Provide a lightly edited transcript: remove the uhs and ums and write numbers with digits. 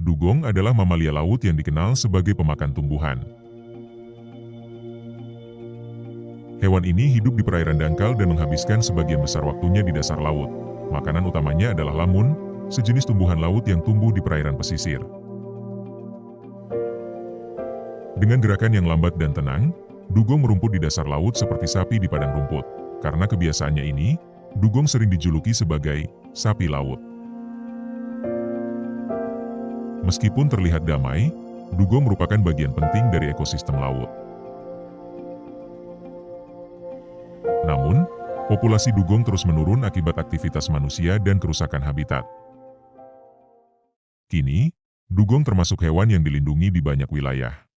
Dugong adalah mamalia laut yang dikenal sebagai pemakan tumbuhan. Hewan ini hidup di perairan dangkal dan menghabiskan sebagian besar waktunya di dasar laut. Makanan utamanya adalah lamun, sejenis tumbuhan laut yang tumbuh di perairan pesisir. Dengan gerakan yang lambat dan tenang, dugong merumput di dasar laut seperti sapi di padang rumput. Karena kebiasaannya ini, dugong sering dijuluki sebagai sapi laut. Meskipun terlihat damai, dugong merupakan bagian penting dari ekosistem laut. Namun, populasi dugong terus menurun akibat aktivitas manusia dan kerusakan habitat. Kini, dugong termasuk hewan yang dilindungi di banyak wilayah.